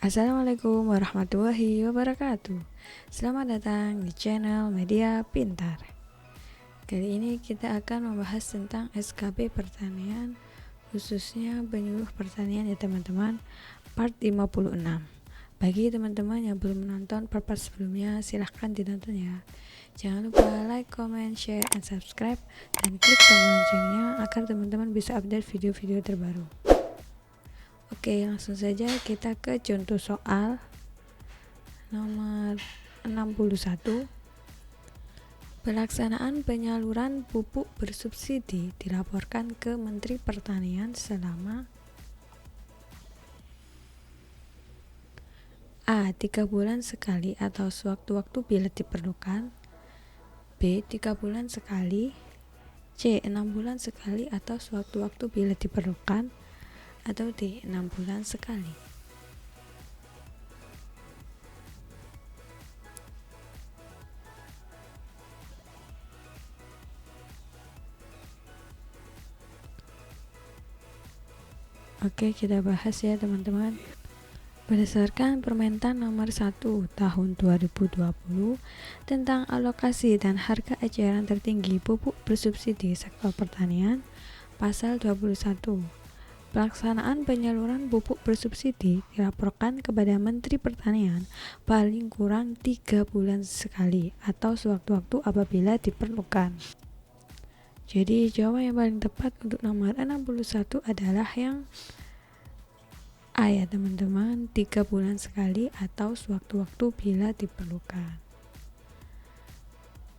Assalamualaikum warahmatullahi wabarakatuh. Selamat datang di channel Media Pintar. Kali ini kita akan membahas tentang SKP pertanian, khususnya penyuluh pertanian ya teman-teman, part 56. Bagi teman-teman yang belum menonton part sebelumnya, silahkan ditonton ya. Jangan lupa like, comment, share, and subscribe, dan klik tombol loncengnya agar teman-teman bisa update video-video terbaru. Oke, langsung saja kita ke contoh soal nomor 61. Pelaksanaan penyaluran pupuk bersubsidi dilaporkan ke Menteri Pertanian selama A. 3 bulan sekali atau sewaktu-waktu bila diperlukan, B. 3 bulan sekali, C. 6 bulan sekali atau sewaktu-waktu bila diperlukan, atau D. 6 bulan sekali. Oke, kita bahas ya teman-teman. Berdasarkan Permentan nomor 1 tahun 2020 tentang alokasi dan harga eceran tertinggi pupuk bersubsidi sektor pertanian, pasal 21. Pelaksanaan penyaluran pupuk bersubsidi dilaporkan kepada Menteri Pertanian paling kurang 3 bulan sekali atau sewaktu-waktu apabila diperlukan. Jadi jawaban yang paling tepat untuk nomor 61 adalah yang A ya teman-teman, 3 bulan sekali atau sewaktu-waktu bila diperlukan.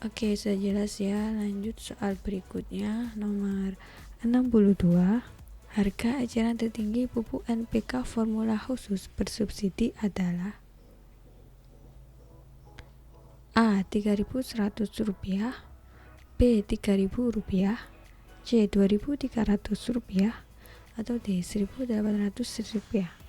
Oke, sudah jelas ya. Lanjut soal berikutnya, nomor 62. Harga eceran tertinggi pupuk NPK formula khusus bersubsidi adalah A. Rp3.100, B. Rp3.000, C. Rp2.300, atau D. Rp1.800.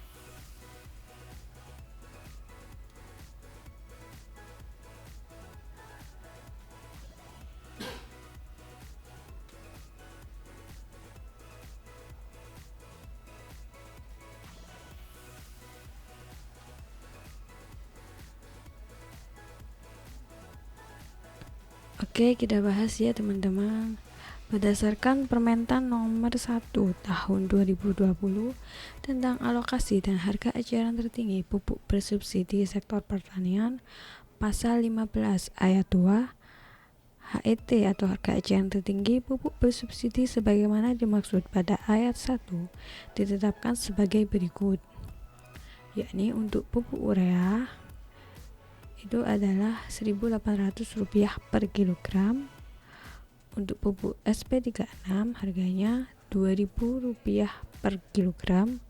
Oke, kita bahas ya teman-teman. Berdasarkan Permentan nomor 1 tahun 2020 tentang alokasi dan harga eceran tertinggi pupuk bersubsidi sektor pertanian, pasal 15 ayat 2, HET atau harga eceran tertinggi pupuk bersubsidi sebagaimana dimaksud pada ayat 1 ditetapkan sebagai berikut, yakni untuk pupuk urea itu adalah Rp1.800 per kilogram. Untuk pupuk SP36 harganya Rp2.000 per kilogram.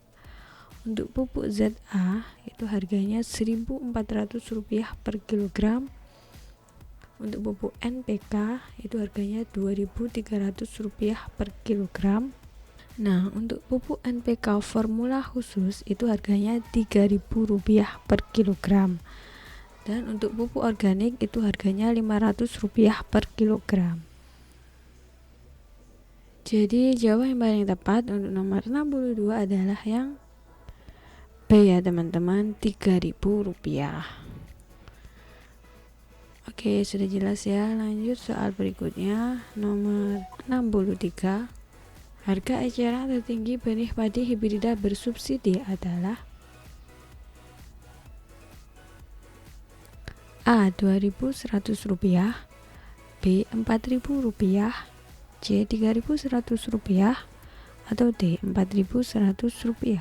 Untuk pupuk ZA itu harganya Rp1.400 per kilogram. Untuk pupuk NPK itu harganya Rp2.300 per kilogram. Nah, untuk pupuk NPK formula khusus itu harganya Rp3.000 per kilogram. Dan untuk pupuk organik itu harganya Rp500 per kilogram. Jadi jawaban yang paling tepat untuk nomor 62 adalah yang B ya teman-teman, Rp3.000. Oke, sudah jelas ya. Lanjut soal berikutnya, nomor 63. Harga eceran tertinggi benih padi hibrida bersubsidi adalah A. Rp2.100, B. Rp4.000, C. Rp3.100, atau D. Rp4.100.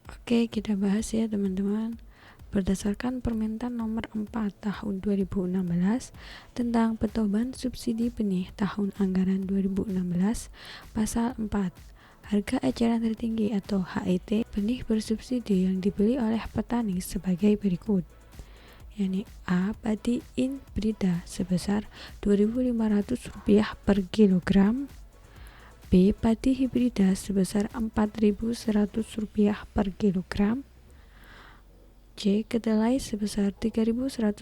Oke, kita bahas ya teman-teman. Berdasarkan Permentan nomor 4 tahun 2016 tentang petoban subsidi benih tahun anggaran 2016, pasal 4, harga eceran tertinggi atau HET benih bersubsidi yang dibeli oleh petani sebagai berikut, yakni A. Padi hibrida sebesar Rp2.500 per kilogram, B. Padi hibrida sebesar Rp4.100 per kilogram, C. Kedelai sebesar Rp3.100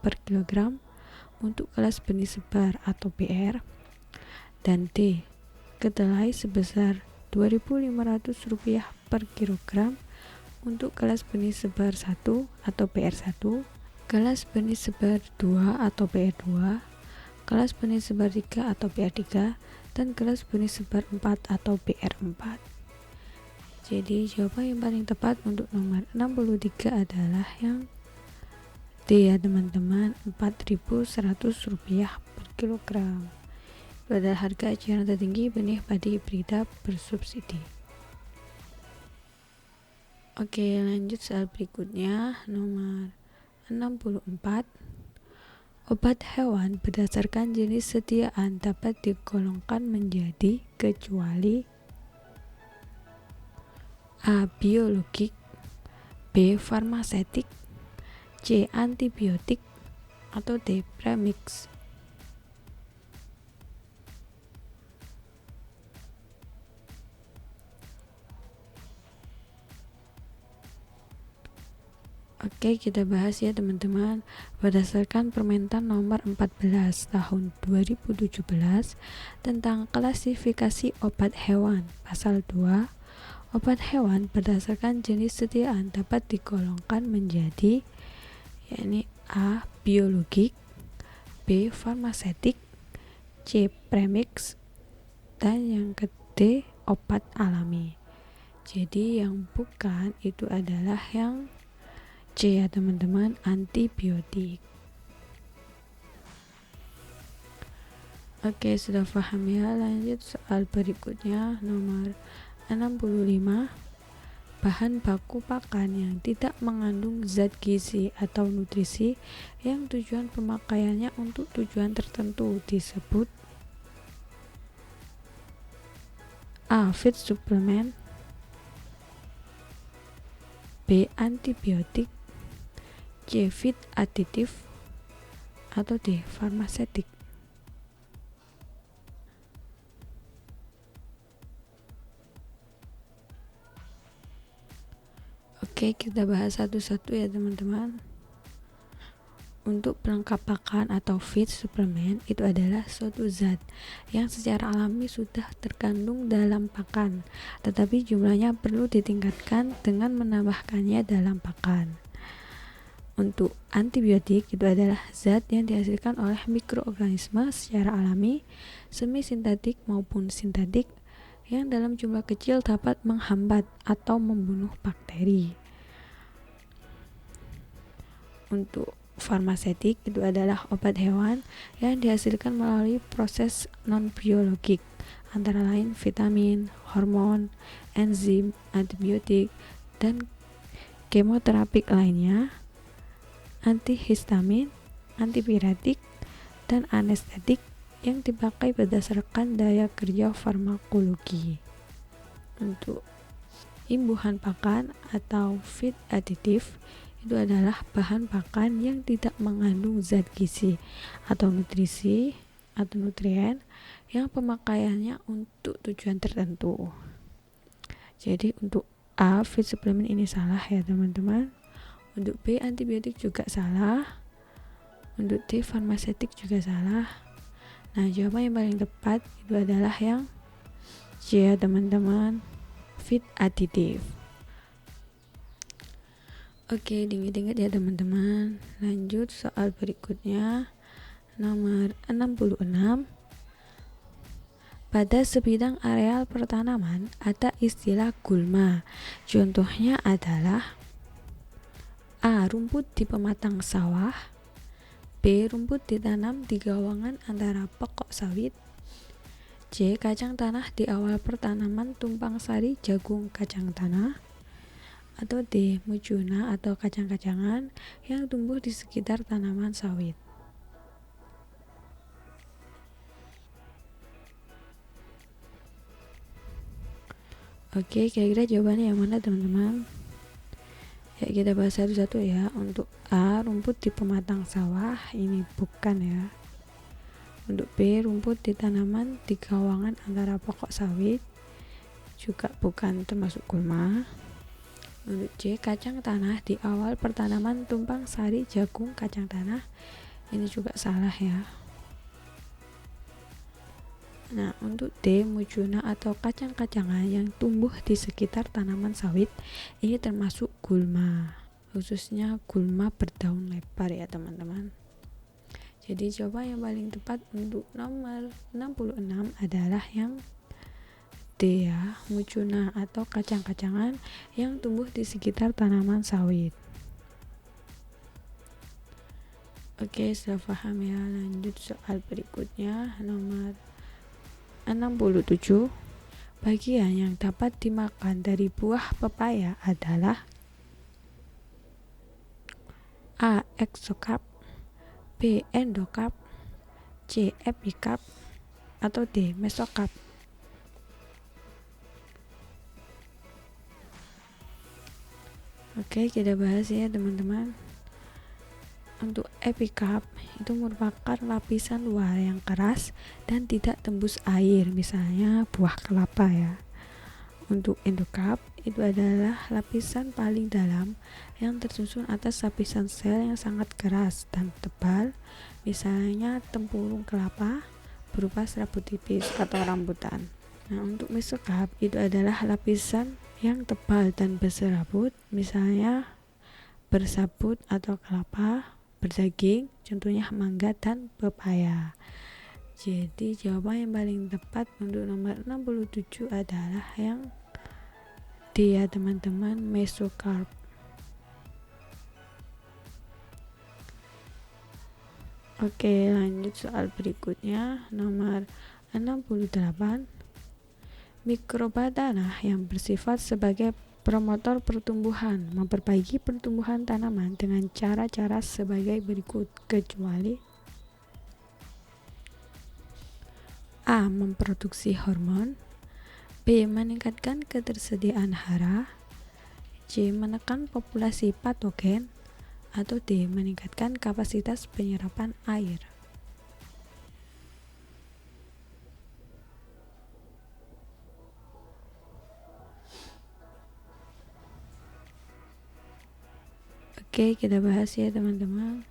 per kilogram. untuk kelas benih sebar atau BR, dan D. Kedelai sebesar Rp2.500 per kilogram untuk kelas benih sebar 1 atau BR1, kelas benih sebar 2 atau BR2, kelas benih sebar 3 atau BR3, dan kelas benih sebar 4 atau BR4. Jadi jawaban yang paling tepat untuk nomor 63 adalah yang D ya teman-teman, Rp4.100 per kilogram. Itu adalah harga eceran tertinggi benih padi hibrida bersubsidi. Oke, lanjut soal berikutnya, nomor 64. Obat hewan berdasarkan jenis sediaan dapat digolongkan menjadi kecuali A. Biologik, B. Farmasetik, C. Antibiotik, atau D. Premix. Oke, kita bahas ya teman-teman. Berdasarkan Permentan nomor 14 tahun 2017 tentang klasifikasi obat hewan, pasal 2, obat hewan berdasarkan jenis sediaan dapat digolongkan menjadi yakni A. Biologik, B. Farmasetik, C. Premix, dan yang D. Obat alami. Jadi yang bukan itu adalah yang C ya teman-teman, antibiotik. Oke, sudah paham ya. Lanjut soal berikutnya, nomor 65. Bahan baku pakan yang tidak mengandung zat gizi atau nutrisi yang tujuan pemakaiannya untuk tujuan tertentu disebut A. Feed suplemen, B. Antibiotik, C. Feed aditif, atau D. Farmasetik. Oke, kita bahas satu-satu ya teman-teman. Untuk pelengkap pakan atau feed suplemen itu adalah suatu zat yang secara alami sudah terkandung dalam pakan, tetapi jumlahnya perlu ditingkatkan dengan menambahkannya dalam pakan. Untuk antibiotik itu adalah zat yang dihasilkan oleh mikroorganisme secara alami, semi sintetik maupun sintetik, yang dalam jumlah kecil dapat menghambat atau membunuh bakteri. Untuk farmasetik itu adalah obat hewan yang dihasilkan melalui proses non-biologik, antara lain vitamin, hormon, enzim, antibiotik, dan kemoterapik lainnya, antihistamin, antipiretik, dan anestetik yang dipakai berdasarkan daya kerja farmakologi. Untuk imbuhan pakan atau feed aditif itu adalah bahan pakan yang tidak mengandung zat gizi atau nutrisi atau nutrien yang pemakaiannya untuk tujuan tertentu. Jadi untuk A, feed suplemen ini salah ya teman-teman. Untuk B, antibiotik juga salah. Untuk D, farmasetik juga salah. Nah, jawaban yang paling tepat itu adalah yang C ya teman-teman, feed aditif. Oke, diingat-ingat ya teman-teman. Lanjut soal berikutnya, nomor 66. Pada sebidang areal pertanaman ada istilah gulma. Contohnya adalah A. Rumput di pematang sawah, B. Rumput ditanam di gawangan antara pokok sawit, C. Kacang tanah di awal pertanaman tumpang sari jagung kacang tanah, atau D. Mucuna atau kacang-kacangan yang tumbuh di sekitar tanaman sawit. Oke, kira-kira jawabannya yang mana teman-teman? Ya, kita bahas satu-satu ya. Untuk A, rumput di pematang sawah, ini bukan ya. Untuk B, rumput di tanaman di gawangan antara pokok sawit, juga bukan termasuk gulma. Untuk C, kacang tanah di awal pertanaman tumpang sari jagung kacang tanah, Ini juga salah ya. Nah, untuk D, mucuna atau kacang-kacangan yang tumbuh di sekitar tanaman sawit, ini termasuk gulma, khususnya gulma berdaun lebar ya teman-teman. Jadi jawaban yang paling tepat untuk nomor 66 adalah yang D ya, mucuna atau kacang-kacangan yang tumbuh di sekitar tanaman sawit. Oke, sudah paham ya. Lanjut soal berikutnya, nomor 67. Bagian yang dapat dimakan dari buah pepaya adalah A. Eksokarp, B. Endokarp, C. Epikarp, atau D. Mesokarp. Oke, kita bahas ya teman-teman. Untuk epikarp itu merupakan lapisan luar yang keras dan tidak tembus air, misalnya buah kelapa ya. Untuk endokarp itu adalah lapisan paling dalam yang tersusun atas lapisan sel yang sangat keras dan tebal, misalnya tempurung kelapa berupa serabut tipis atau rambutan. Nah, untuk mesokarp itu adalah lapisan yang tebal dan berserabut, misalnya bersabut atau kelapa berdaging, contohnya mangga dan pepaya. Jadi jawaban yang paling tepat untuk nomor 67 adalah yang D ya teman-teman, mesokarp. Oke, lanjut soal berikutnya, nomor 68. Mikroba tanah yang bersifat sebagai promotor pertumbuhan memperbaiki pertumbuhan tanaman dengan cara-cara sebagai berikut, kecuali A. Memproduksi hormon, B. Meningkatkan ketersediaan hara, C. Menekan populasi patogen, atau D. Meningkatkan kapasitas penyerapan air. Oke, kita bahas ya teman-teman.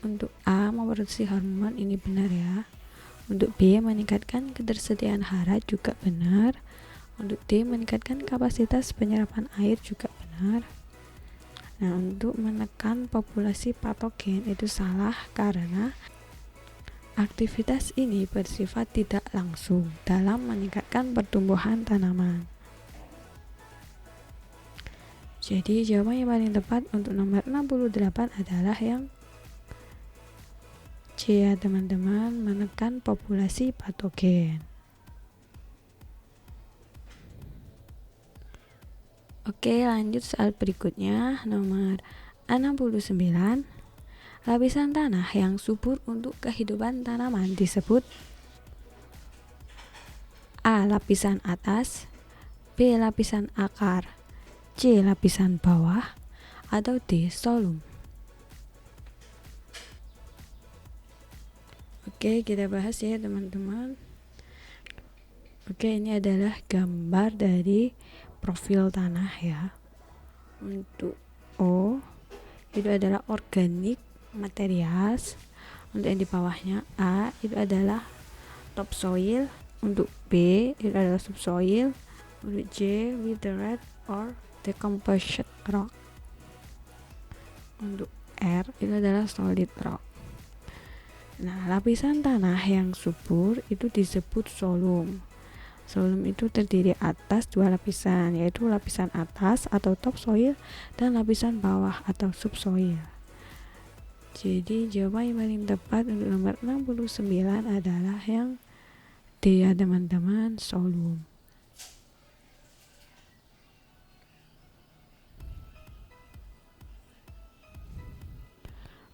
Untuk A, memproduksi hormon, ini benar ya. Untuk B, meningkatkan ketersediaan hara, juga benar. Untuk D, meningkatkan kapasitas penyerapan air, juga benar. Nah, untuk menekan populasi patogen itu salah karena aktivitas ini bersifat tidak langsung dalam meningkatkan pertumbuhan tanaman. Jadi jawaban yang paling tepat untuk nomor 68 adalah yang C ya teman-teman, menekan populasi patogen. Oke, lanjut soal berikutnya, nomor 69. Lapisan tanah yang subur untuk kehidupan tanaman disebut A. Lapisan atas, B. Lapisan akar, C. Lapisan bawah, atau D. Xilum. Oke, kita bahas ya teman-teman. Oke, ini adalah gambar dari profil tanah ya. Untuk O itu adalah organic materials. Untuk yang di bawahnya A itu adalah topsoil. Untuk B itu adalah subsoil. Untuk C withered or decomposed rock. Untuk R itu adalah solid rock. Nah, lapisan tanah yang subur itu disebut xilum. Xilum itu terdiri atas dua lapisan, yaitu lapisan atas atau topsoil dan lapisan bawah atau subsoil. Jadi jawaban yang paling tepat untuk nomor 69 adalah yang D ya teman-teman, xilum.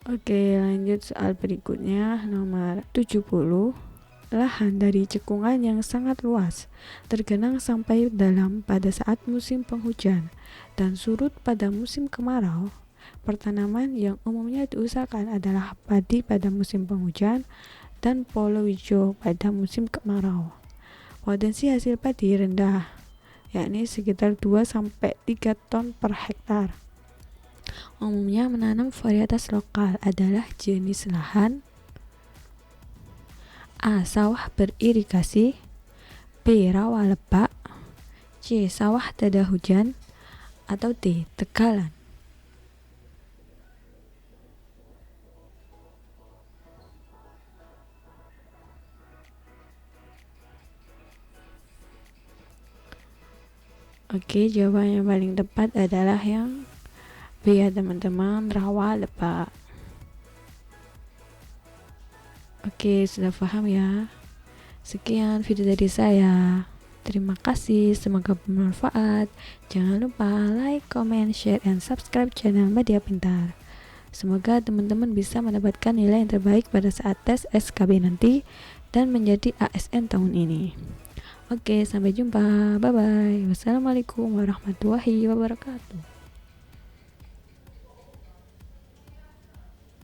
Oke, lanjut soal berikutnya, nomor 70. Lahan dari cekungan yang sangat luas tergenang sampai dalam pada saat musim penghujan dan surut pada musim kemarau. Pertanaman yang umumnya diusahakan adalah padi pada musim penghujan dan palawija pada musim kemarau. Potensi hasil padi rendah, yakni sekitar 2-3 ton per hektar. Umumnya menanam varietas lokal adalah jenis lahan A. Sawah beririgasi. B. Rawa lebak. C. Sawah tada hujan. Atau D. Tegalan. Oke, jawaban yang paling tepat adalah yang B ya teman-teman, rawa lebak. Oke, sudah paham ya? Sekian video dari saya. Terima kasih, semoga bermanfaat. Jangan lupa like, comment, share, and subscribe channel Media Pintar. Semoga teman-teman bisa mendapatkan nilai yang terbaik pada saat tes SKB nanti dan menjadi ASN tahun ini. Oke, sampai jumpa. Bye-bye. Wassalamualaikum warahmatullahi wabarakatuh.